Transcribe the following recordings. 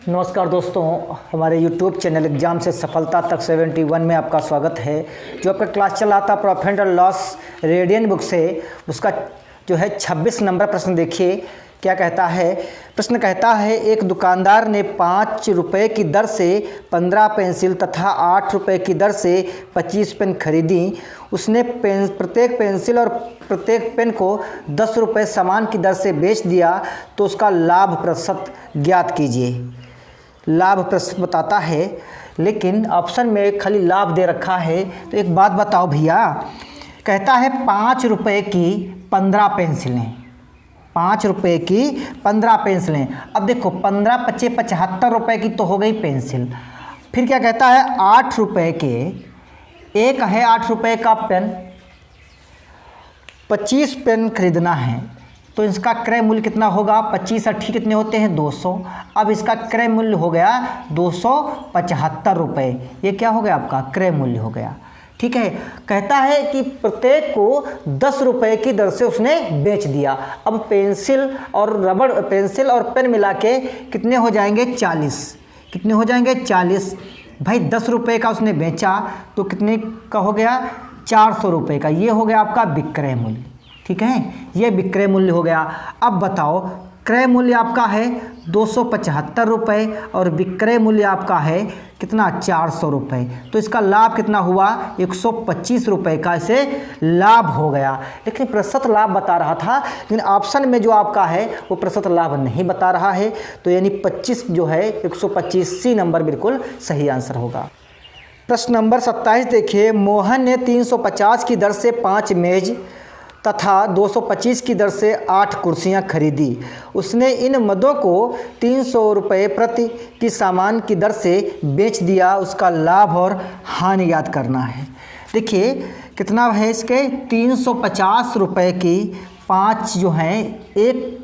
नमस्कार दोस्तों, हमारे YouTube चैनल एग्जाम से सफलता तक 71 में आपका स्वागत है। जो आपका क्लास चला था profit and loss radian book से, उसका जो है 26 नंबर प्रश्न देखिए क्या कहता है। प्रश्न कहता है, एक दुकानदार ने 5 रुपये की दर से 15 पेंसिल तथा 8 रुपये की दर से 25 पेन खरीदी। उसने प्रत्येक पेंसिल और प्रत्येक पेन को 10 रुपये समान की दर से बेच दिया, तो उसका लाभ प्रतिशत ज्ञात कीजिए। लाभ प्रतिशत बताता है, लेकिन ऑप्शन में खाली लाभ दे रखा है। तो एक बात बताओ भैया, कहता है 5 रुपये की 15 पेंसिलें, 5 रुपये की 15 पेंसिलें। अब देखो 15 पच्चे 75 रुपये की तो हो गई पेंसिल। फिर क्या कहता है, 8 रुपये के एक है 8 रुपये का पेन, 25 पेन खरीदना है, तो इसका क्रय मूल्य कितना होगा? 25 80 कितने होते हैं? 200। अब इसका क्रय मूल्य हो गया 275 रुपये। ये क्या हो गया? आपका क्रय मूल्य हो गया। ठीक है। कहता है कि प्रत्येक को 10 रुपये की दर से उसने बेच दिया। अब पेंसिल और पेन मिला के कितने हो जाएंगे? 40। कितने हो जाएंगे? 40। भाई 10 रुपये का उसने बेचा तो कितने का हो गया? 400 रुपये का। ये हो गया आपका विक्रय मूल्य। ठीक है, ये विक्रय मूल्य हो गया। अब बताओ, क्रय मूल्य आपका है 275 रुपये और विक्रय मूल्य आपका है कितना? 400 रुपये। तो इसका लाभ कितना हुआ? 125 रुपये का इसे लाभ हो गया। लेकिन प्रतिशत लाभ बता रहा था, लेकिन ऑप्शन में जो आपका है वो प्रतिशत लाभ नहीं बता रहा है। तो यानी 25 जो है 125 सी नंबर बिल्कुल सही आंसर होगा। प्रश्न नंबर 27 देखिए। मोहन ने 350 की दर से 5 मेज तथा 225 की दर से 8 कुर्सियां खरीदी। उसने इन मदों को 300 रुपये प्रति की सामान की दर से बेच दिया। उसका लाभ और हानि याद करना है। देखिए कितना है इसके? 350 रुपये की 5 जो हैं, एक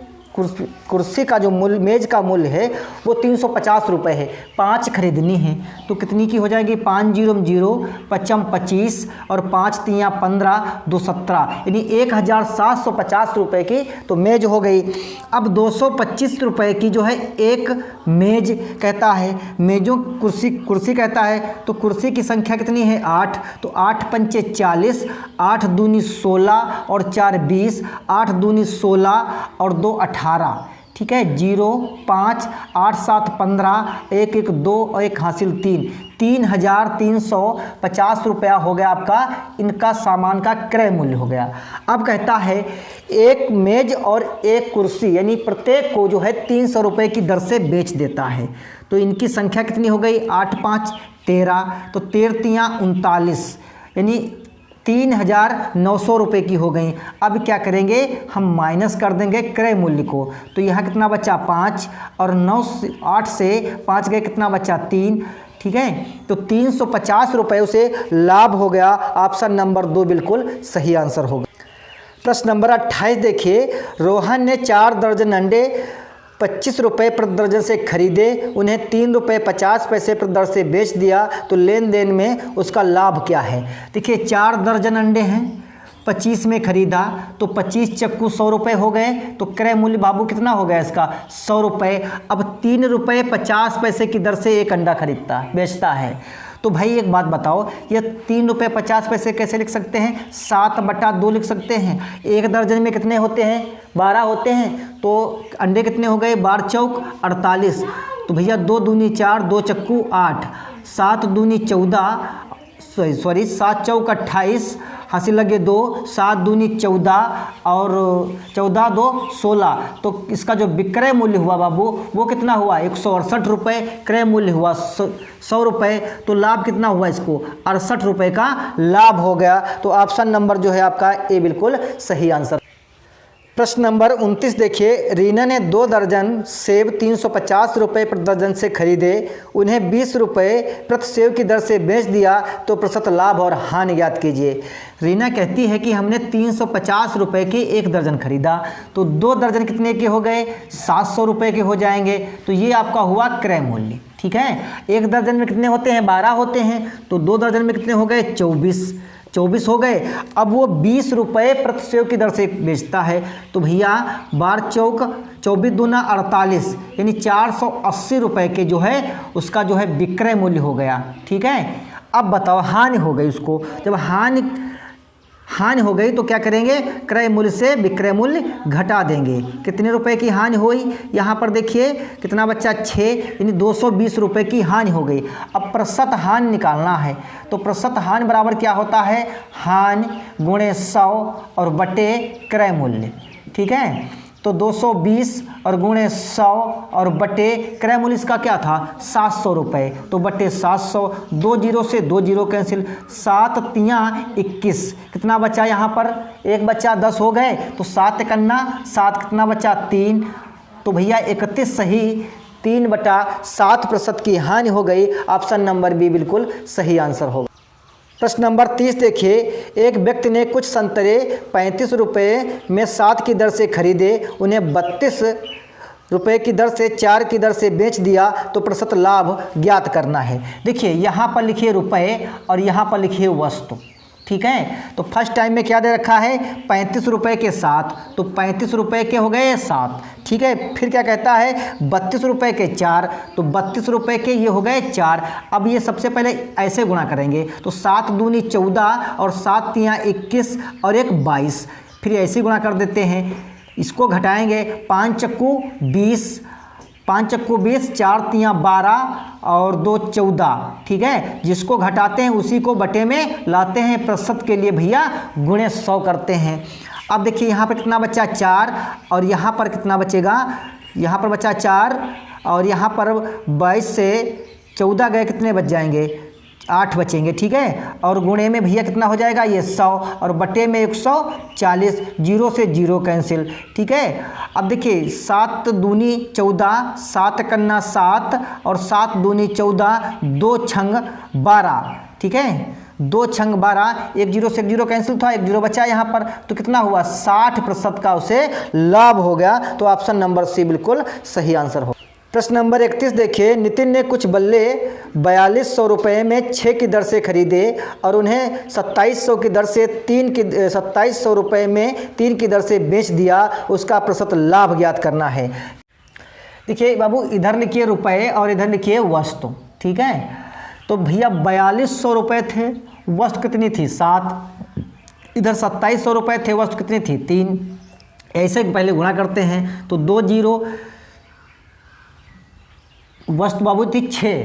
कुर्सी का जो मूल्य, मेज का मूल्य है वो 350 रुपये है। 5 खरीदनी है तो कितनी की हो जाएगी? 5 0 0 पचम 25 और 5 3 15 2 17, यानी 1750 रुपये की तो मेज हो गई। अब 225 रुपये की जो है एक मेज कहता है, मेजों कुर्सी कहता है, तो कुर्सी की संख्या कितनी है? 8। तो 8 पंचे 40, 8 दूनी 16 और 4 20, 8 दूनी 16 और 2 18। ठीक है, 0 5 8 7 15, 1 1 2 और 1 हासिल 3, 3350 रुपया हो गया आपका इनका सामान का क्रय मूल्य हो गया। अब कहता है एक मेज और एक कुर्सी, यानी प्रत्येक को जो है 300 रुपये की दर से बेच देता है। तो इनकी संख्या कितनी हो गई? 8 5 13, तो 13 3 39, यानी 3900 रुपये की हो गई। अब क्या करेंगे? हम माइनस कर देंगे क्रय मूल्य को। तो यहाँ कितना बचा? 5 और 8 से 5 गए, कितना बचा? 3। ठीक है, तो 350 रुपये उसे लाभ हो गया। ऑप्शन नंबर 2 बिल्कुल सही आंसर होगा। प्रश्न नंबर 28 देखिए। रोहन ने 4 दर्जन अंडे 25 रुपये प्रति दर्जन से खरीदे, उन्हें 3 रुपये 50 पैसे प्रति दर से बेच दिया, तो लेन देन में उसका लाभ क्या है? देखिए 4 दर्जन अंडे हैं, 25 में खरीदा, तो 25 चक्कू 100 रुपये हो गए। तो क्रय मूल्य बाबू कितना हो गया इसका? 100 रुपये। अब 3 रुपये 50 पैसे की दर से एक अंडा बेचता है। तो भाई एक बात बताओ, ये 3 रुपये 50 पैसे कैसे लिख सकते हैं? 7/2 लिख सकते हैं। एक दर्जन में कितने होते हैं? 12 होते हैं। तो अंडे कितने हो गए? 12 चौक 48। तो भैया 2 दूनी 4, 2 चक्कू 8, 7 दूनी 14, 7 चौक 28, हासिल लगे 2, 7 दूनी 14 और 14 2 16। तो इसका जो विक्रय मूल्य हुआ बाबू वो कितना हुआ? 168 रुपये क्रय मूल्य हुआ 100 रुपये। तो लाभ कितना हुआ? इसको 68 रुपये का लाभ हो गया। तो ऑप्शन नंबर जो है आपका ए बिल्कुल सही आंसर। प्रश्न नंबर 29 देखिए। रीना ने 2 दर्जन सेब 350 रुपये प्रति दर्जन से खरीदे, उन्हें 20 रुपये प्रति सेब की दर से बेच दिया, तो प्रतिशत लाभ और हानि ज्ञात कीजिए। रीना कहती है कि हमने 350 रुपये के 1 दर्जन खरीदा, तो 2 दर्जन कितने के हो गए? 700 रुपये के हो जाएंगे। तो ये आपका हुआ क्रय मूल्य। ठीक है, 1 दर्जन में कितने होते हैं? 12 होते हैं। तो 2 दर्जन में कितने हो गए? 24। 24 हो गए। अब वो 20 रुपये प्रति सेव की दर से बेचता है, तो भैया 12 चौक 24 दूना 48, यानी 480 रुपये के जो है उसका जो है विक्रय मूल्य हो गया। ठीक है, अब बताओ हानि हो गई उसको। जब हानि हो गई तो क्या करेंगे, क्रय मूल्य से विक्रय मूल्य घटा देंगे। कितने रुपए की हानि हुई, यहाँ पर देखिए कितना बच्चा 6, यानी 220 रुपये की हानि हो गई। अब प्रतिशत हानि निकालना है, तो प्रतिशत हानि बराबर क्या होता है, हानि गुणे 100 और बटे क्रय मूल्य। ठीक है, तो 220 और गुणे 100 और बटे क्रय मूल्य इसका क्या था 700 रुपये, तो बटे 700, 2 जीरो से 2 जीरो कैंसिल, 7 तियाँ 21, कितना बचा यहाँ पर, एक बच्चा 10 हो गए, तो 7 कन्ना 7, कितना बचा 3, तो भैया 31 सही, 3/7% की हानि हो गई। ऑप्शन नंबर बी बिल्कुल सही आंसर होगा। प्रश्न नंबर 30 देखिए, एक व्यक्ति ने कुछ संतरे 35 रुपये में 7 की दर से खरीदे, उन्हें 32 रुपये की दर से 4 की दर से बेच दिया, तो प्रतिशत लाभ ज्ञात करना है। देखिए यहाँ पर लिखिए रुपये और यहाँ पर लिखिए वस्तु। ठीक है, तो फर्स्ट टाइम में क्या दे रखा है 35 रुपये के 7, तो 35 रुपये के हो गए 7। ठीक है, फिर क्या कहता है 32 रुपये के 4, तो 32 रुपये के ये हो गए 4। अब ये सबसे पहले ऐसे गुणा करेंगे, तो 7 दूनी 14 और 7 तियाँ 21 और 1 22, फिर ऐसे गुणा कर देते हैं। इसको घटाएंगे, 5 चक्कू 20, 5 चक्कू 20, 4 तियाँ 12 और 2 14। ठीक है, जिसको घटाते हैं उसी को बटे में लाते हैं, प्रतिशत के लिए भैया गुणे 100 करते हैं। अब देखिए यहाँ पर कितना बचा 4 और यहाँ पर कितना बचेगा, यहाँ पर बचा 4 और यहाँ पर 22 से 14 गए, कितने बच जाएंगे 8 बचेंगे। ठीक है, और गुणे में भैया कितना हो जाएगा ये 100 और बटे में 140, 0 से 0 कैंसिल। ठीक है, अब देखिए 7 दूनी 14, 7 कन्ना 7 और 7 दूनी 14, 2 छंग 12। ठीक है, 2 छंग 12, 1 0 से 1 0 कैंसिल था, 1 0 बचा यहाँ पर, तो कितना हुआ 60% का उसे लाभ हो गया। तो ऑप्शन नंबर सी बिल्कुल सही आंसर हो। प्रश्न नंबर 31 देखिए, नितिन ने कुछ बल्ले 4200 रुपये में 6 की दर से खरीदे और उन्हें 2700 की दर से 2700 रुपये में 3 की दर से बेच दिया, उसका प्रतिशत लाभ ज्ञात करना है। देखिए बाबू, इधर लिखिए रुपये और इधर लिखिए वस्तु। ठीक है, तो भैया 4200 रुपये थे, वस्तु कितनी थी 7, इधर 2700 रुपये थे, वस्तु कितनी थी 3। ऐसे पहले गुणा करते हैं, तो 2 जीरो, वस्तु बाबू थी 6,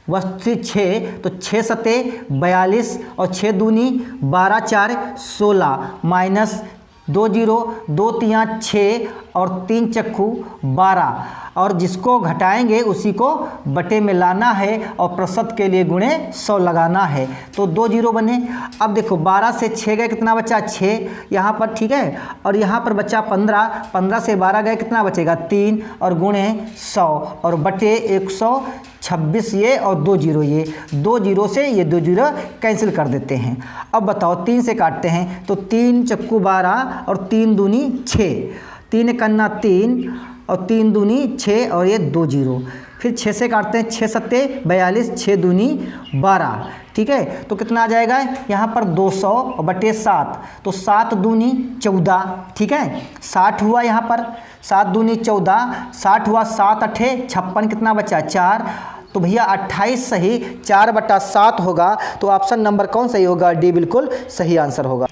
वस्तु थी 6, तो 6 सते 42 और 6 दूनी 12 4 16 माइनस 2 जीरो, 2 तियाँ 6 और 3 चक्कू 12, और जिसको घटाएंगे उसी को बटे में लाना है और प्रतिशत के लिए गुणे 100 लगाना है, तो 2 जीरो बने। अब देखो 12 से 6 गए, कितना बचा 6 यहाँ पर। ठीक है, और यहाँ पर बचा 15, 15 से 12 गए, कितना बचेगा 3 और गुणे 100 और बटे 126 ये और 2 जीरो, ये 2 जीरो से ये 2 जीरो कैंसिल कर देते हैं। अब बताओ 3 से काटते हैं, तो 3 चक्कू 12 और 3 दूनी 6, 3 कन्ना 3 और 3 दूनी 6 और ये 2 जीरो, फिर 6 से काटते हैं, 6 सत्ते 42, 6 दूनी 12। ठीक है, तो कितना आ जाएगा यहाँ पर 200 और बटे 7, तो 7 दूनी 14। ठीक है, 60 हुआ यहाँ पर, 7 दूनी 14, 60 हुआ, 7 अठे 56, कितना बचा 4, तो भैया 28 सही, 4/7 होगा। तो ऑप्शन नंबर कौन सही होगा, डी बिल्कुल सही आंसर होगा।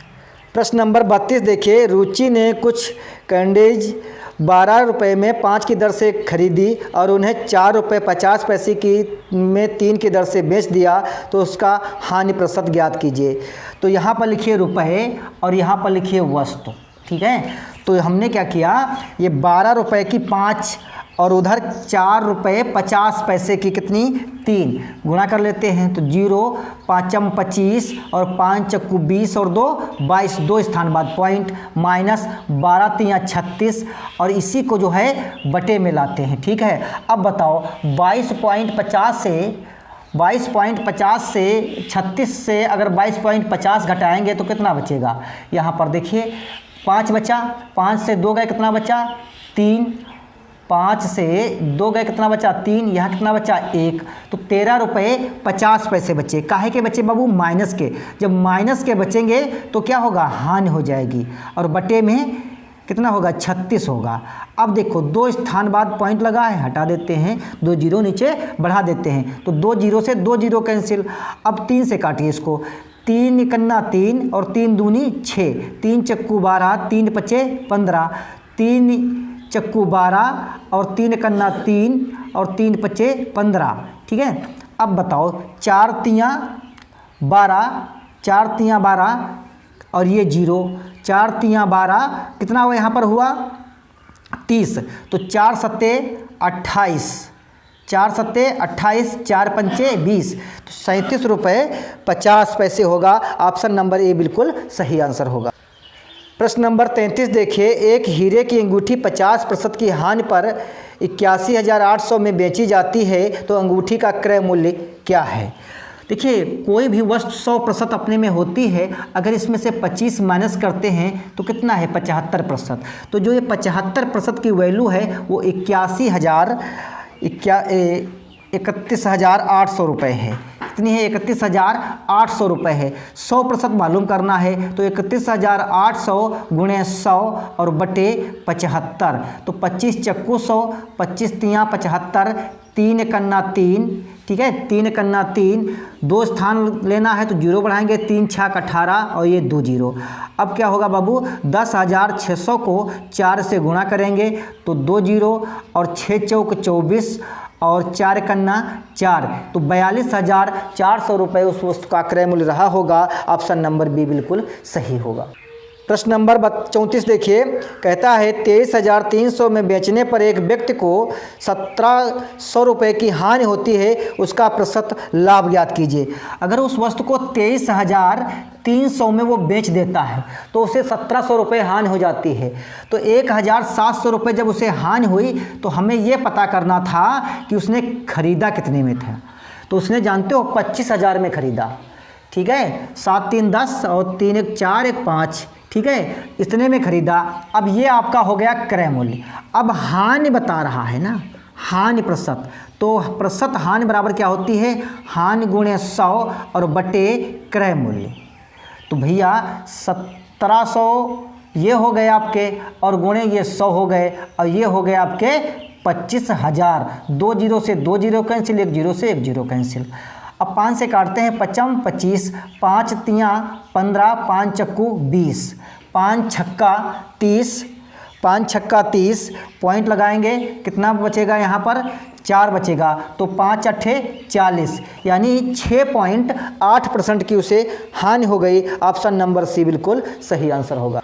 प्रश्न नंबर 32 देखिए, रुचि ने कुछ कैंडीज 12 रुपये में 5 की दर से खरीदी और उन्हें 4 रुपये 50 पैसे की में 3 की दर से बेच दिया, तो उसका हानि प्रतिशत ज्ञात कीजिए। तो यहाँ पर लिखिए रुपये और यहाँ पर लिखिए वस्तु। ठीक है, तो हमने क्या किया, ये 12 रुपये की 5 और उधर 4 रुपये 50 पैसे की कितनी 3 गुणा कर लेते हैं, तो 0 5 25 और 5 चक्कू 20 और 2 22, 2 स्थान बाद पॉइंट, माइनस 12 तियाँ 36 और इसी को जो है बटे में लाते हैं। ठीक है, अब बताओ 22.50 से 36 से अगर 22.50 घटाएंगे तो कितना बचेगा, यहाँ पर देखिए 5 बचा, 5 से 2 गए, कितना बचा 3, 5 से 2 गए, कितना बचा 3, यहाँ कितना बचा 1, तो 13 रुपये 50 पैसे बचे। काहे के बचे बाबू? माइनस के। जब माइनस के बचेंगे तो क्या होगा? हानि हो जाएगी, और बटे में कितना होगा? 36 होगा। अब देखो 2 स्थान बाद पॉइंट लगा है, हटा देते हैं, 2 जीरो नीचे बढ़ा देते हैं, तो 2 जीरो से 2 जीरो कैंसिल। अब 3 से काटिए इसको, 3 एकन्ना 3 और 3 दूनी 6, 3 चक्कू 12, 3 पचे 15, 3 चक्कू 12 और 3 एकन्ना 3 और 3 पचे 15। ठीक है, अब बताओ 4 तियाँ 12, 4 तियाँ 12 और ये जीरो, 4 तियाँ 12 कितना हुआ यहाँ पर हुआ? 30, तो 4 सत्ते 28, 4 सत्ते 28, 4 पंचे 20, तो 37 रुपये 50 पैसे होगा। ऑप्शन नंबर ए बिल्कुल सही आंसर होगा। प्रश्न नंबर 33 देखिए, एक हीरे की अंगूठी 50% की हानि पर 81,800 में बेची जाती है, तो अंगूठी का क्रय मूल्य क्या है? देखिए, कोई भी वस्तु 100% अपने में होती है, अगर इसमें से 25 माइनस करते हैं तो कितना है? 75%। तो जो ये 75% की वैल्यू है वो 31,800 रुपये है। कितनी है? 31,800 रुपये है। 100% मालूम करना है, तो 31,800 गुणे 100 और बटे 75, तो 25 चक्कू 100, 25 तियाँ 75, 3 एकन्ना 3, ठीक है, 3 एकन्ना 3, 2 स्थान लेना है तो जीरो बढ़ाएंगे, 3 छक 18 और ये 2 जीरो। अब क्या होगा बाबू? 10,600 को 4 से गुणा करेंगे तो 2 जीरो और 6 चौक 24 और 4 एकन्ना 4, तो 42,400 रुपये उस वस्तु का क्रय मूल्य रहा होगा। ऑप्शन नंबर बी बिल्कुल सही होगा। प्रश्न नंबर 34 देखिए, कहता है 23,300 में बेचने पर एक व्यक्ति को 1,700 रुपये की हानि होती है, उसका प्रतिशत लाभ ज्ञात कीजिए। अगर उस वस्तु को 23,300 में वो बेच देता है तो उसे 1,700 रुपये हानि हो जाती है, तो 1,700 रुपये जब उसे हानि हुई तो हमें ये पता करना था कि उसने खरीदा कितने में था। तो उसने जानते हो 25,000 में खरीदा। ठीक है, 7 3 10 और 3 1 4 1 5, ठीक है, इतने में खरीदा। अब ये आपका हो गया क्रय मूल्य। अब हानि बता रहा है ना, हानि प्रतिशत, तो प्रतिशत हानि बराबर क्या होती है? हानि गुणे 100 और बटे क्रय मूल्य। तो भैया 1,700 ये हो गए आपके, और गुणे ये 100 हो गए, और ये हो गए आपके 25,000। 2 जीरो से 2 जीरो कैंसिल, 1 जीरो से 1 जीरो कैंसिल। अब 5 से काटते हैं, 55 25, 5 तियाँ 15, 5 चक्कू 20, 5 छक्का 30, 5 छक्का 30, पॉइंट लगाएंगे, कितना बचेगा यहाँ पर? 4 बचेगा, तो 5 अट्ठे 40, यानी 6.8% की उसे हानि हो गई। ऑप्शन नंबर सी बिल्कुल सही आंसर होगा।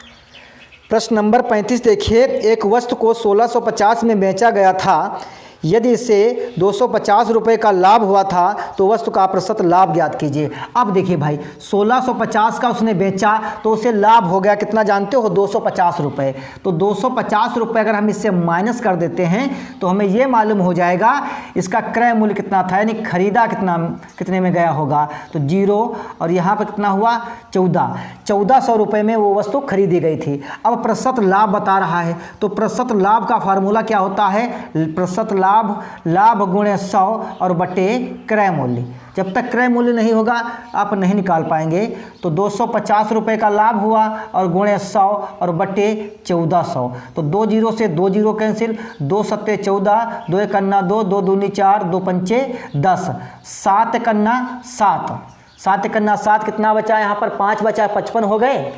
प्रश्न नंबर 35 देखिए, एक वस्तु को 1650 में बेचा गया था, यदि इसे 250 रुपये का लाभ हुआ था तो वस्तु का प्रतिशत लाभ ज्ञात कीजिए। अब देखिए भाई, 1650 का उसने बेचा तो उसे लाभ हो गया, कितना जानते हो? 250 रुपये। तो 250 रुपये अगर हम इससे माइनस कर देते हैं तो हमें ये मालूम हो जाएगा इसका क्रय मूल्य कितना था, यानी खरीदा कितने में गया होगा। तो जीरो, और यहाँ पर कितना हुआ? 1400 रुपये में वो वस्तु खरीदी गई थी। अब प्रतिशत लाभ बता रहा है, तो प्रतिशत लाभ का फार्मूला क्या होता है? प्रतिशत लाभ गुणे 100 और बटे क्रय मूल्य। जब तक क्रय मूल्य नहीं होगा आप नहीं निकाल पाएंगे। तो 250 रुपये का लाभ हुआ और गुणे 100 और बटे 1400, तो 2 जीरो से 2 जीरो कैंसिल, 2 सत्ते 14, 2 एकन्ना 2, 2 दूनी 4, 2 पंचे 10, 7 एकन्ना 7, 7 एकन्ना 7, कितना बचा यहाँ पर? 5 बचा, 55 हो गए।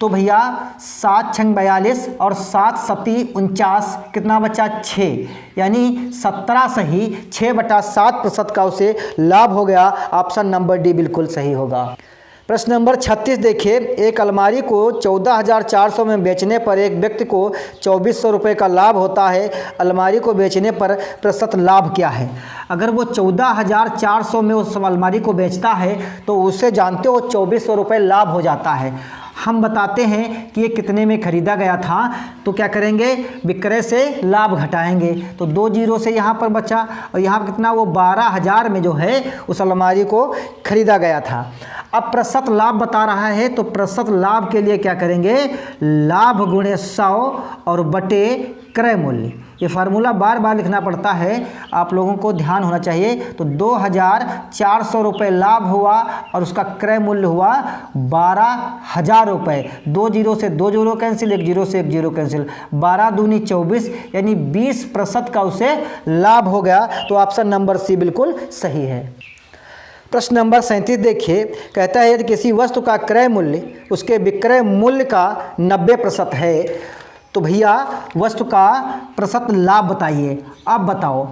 तो भैया 7 छंग 42 और 7 सती 49, कितना बचा? 6, यानी 17 सही 6/7% का उसे लाभ हो गया। ऑप्शन नंबर डी बिल्कुल सही होगा। प्रश्न नंबर 36 देखिए, एक अलमारी को 14,400 में बेचने पर एक व्यक्ति को 2,400 रुपये का लाभ होता है, अलमारी को बेचने पर प्रतिशत लाभ क्या है? अगर वो 14,400 में उस अलमारी को बेचता है तो उसे जानते हो 2,400 रुपये लाभ हो जाता है। हम बताते हैं कि ये कितने में खरीदा गया था, तो क्या करेंगे? विक्रय से लाभ घटाएंगे, तो 2 जीरो से यहाँ पर बचा, और यहाँ पर कितना? वो 12,000 में जो है उस अलमारी को खरीदा गया था। अब प्रतिशत लाभ बता रहा है, तो प्रतिशत लाभ के लिए क्या करेंगे? लाभ गुणे 100 और बटे क्रय मूल्य, ये फार्मूला बार बार लिखना पड़ता है, आप लोगों को ध्यान होना चाहिए। तो 2400 रुपये लाभ हुआ और उसका क्रय मूल्य हुआ 12,000 रुपये। 2 जीरो से 2 जीरो कैंसिल, 1 जीरो से 1 जीरो कैंसिल, 12 दूनी 24 यानी 20% का उसे लाभ हो गया। तो ऑप्शन नंबर सी बिल्कुल सही है। प्रश्न नंबर 37 देखिए, कहता है यदि किसी वस्तु का क्रय मूल्य उसके विक्रय मूल्य का 90% है तो भैया वस्तु का प्रतिशत लाभ बताइए। अब बताओ,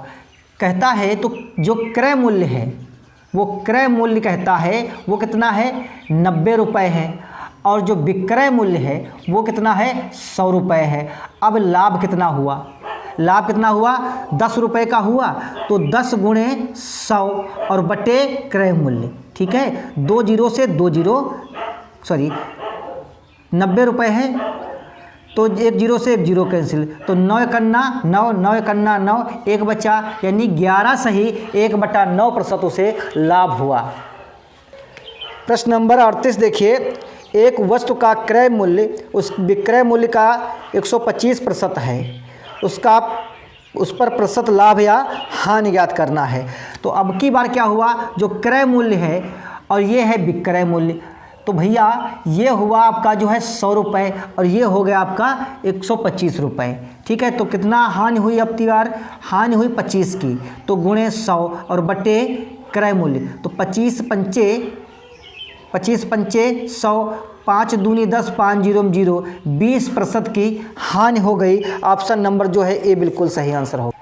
कहता है तो जो क्रय मूल्य है वो क्रय मूल्य कहता है वो कितना है 90 रुपये है, और जो विक्रय मूल्य है वो कितना है 100 रुपये है। अब लाभ कितना हुआ, लाभ कितना हुआ 10 रुपये का हुआ, तो 10 गुणे 100 और बटे क्रय मूल्य, ठीक है। 2 जीरो से 2 जीरो 90 रुपये है, तो 1 जीरो से 1 जीरो कैंसिल, तो 9 कन्ना 9, 9 कन्ना 9, 1 बचा यानी 11 सही 1/9% उसे लाभ हुआ। प्रश्न नंबर 38 देखिए, एक वस्तु का क्रय मूल्य उस विक्रय मूल्य का 125% है, उस पर प्रतिशत लाभ या हानि ज्ञात करना है। तो अब की बार क्या हुआ, जो क्रय मूल्य है और ये है विक्रय मूल्य, तो भैया ये हुआ आपका जो है 100 रुपये और ये हो गया आपका 125 रुपये, ठीक है। तो कितना हानि हुई, अब की बार हानि हुई 25 की, तो गुणे 100 और बटे क्रय मूल्य, तो 25 पंचे 100, 5 दूनी 10, 5 जीरो 0, 20% की हानि हो गई। ऑप्शन नंबर जो है ए बिल्कुल सही आंसर हो।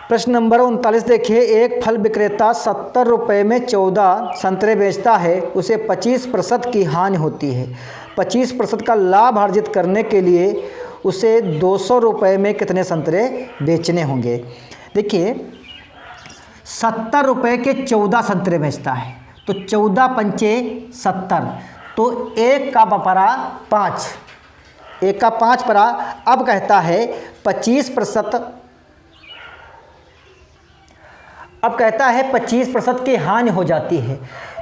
प्रश्न नंबर 39 देखिए, एक फल विक्रेता 70 रुपये में 14 संतरे बेचता है, उसे 25% की हानि होती है। 25% का लाभ अर्जित करने के लिए उसे 200 रुपये में कितने संतरे बेचने होंगे। देखिए 70 रुपये के 14 संतरे बेचता है, तो 14 पंचे 70, तो 1 का परा 5, 1 का 5 परा। अब कहता है 25%, अब कहता है 25% की हानि हो जाती है।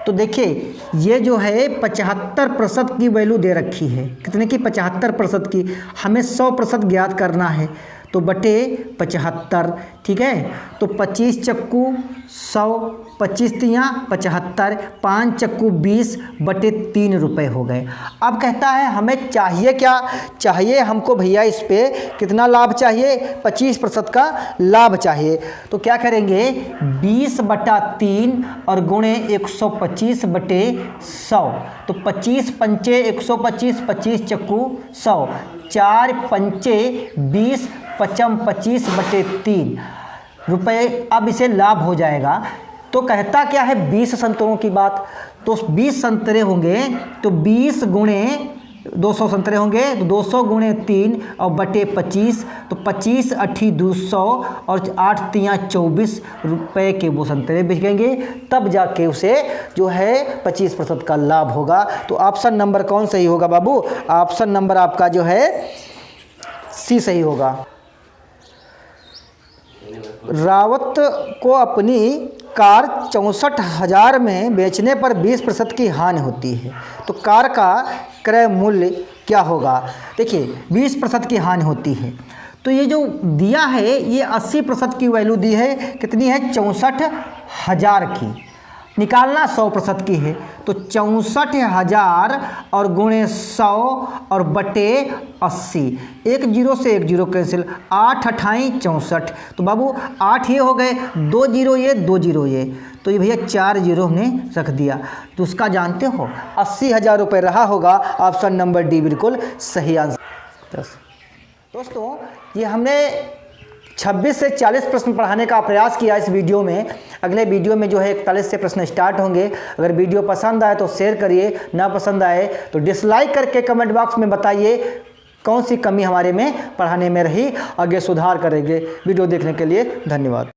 तो देखिए ये जो है 75% की वैल्यू दे रखी है, कितने की 75% की, हमें 100% ज्ञात करना है, तो बटे 75, ठीक है। तो 25 चक्कू 100, 25 तियाँ 75, 5 चक्कू 20 बटे 3 रुपये हो गए। अब कहता है हमें चाहिए क्या, चाहिए हमको भैया इस पे कितना लाभ चाहिए, 25% का लाभ चाहिए। तो क्या करेंगे 20/3 और गुणे 125 बटे 100, तो 25 पंचे 125, 25 चक्कू 100, 4 पंचे 20, 25 बटे 3 रुपये। अब इसे लाभ हो जाएगा। तो कहता क्या है 20 संतरों की बात, तो 20 संतरे होंगे, तो 20 गुणे 200 संतरे होंगे, तो 200 गुणे 3 और बटे 25, तो 25 8 200 और 8 तियाँ 24 रुपये के वो संतरे बिकेंगे, तब जाके उसे जो है 25% का लाभ होगा। तो ऑप्शन नंबर कौन सही होगा बाबू, ऑप्शन नंबर आपका जो है सी सही होगा। रावत को अपनी कार 64,000 में बेचने पर 20% की हानि होती है, तो कार का क्रय मूल्य क्या होगा। देखिए 20% की हानि होती है, तो ये जो दिया है ये 80% की वैल्यू दी है, कितनी है 64,000 की, निकालना 100% की है, तो 64,000 और गुणे 100 और बटे 80, 1 जीरो से 1 जीरो कैंसिल, 8 अठाई 64, तो बाबू 8 ये हो गए, 2 जीरो ये 2 जीरो ये, तो ये भैया 4 जीरो हमने रख दिया। तो उसका जानते हो 80,000 रुपये रहा होगा। ऑप्शन नंबर डी बिल्कुल सही आंसर। दोस्तों ये हमने 26 से 40 प्रश्न पढ़ाने का प्रयास किया इस वीडियो में। अगले वीडियो में जो है 41 से प्रश्न स्टार्ट होंगे। अगर वीडियो पसंद आए तो शेयर करिए, ना पसंद आए तो डिसलाइक करके कमेंट बॉक्स में बताइए कौन सी कमी हमारे में पढ़ाने में रही, आगे सुधार करेंगे। वीडियो देखने के लिए धन्यवाद।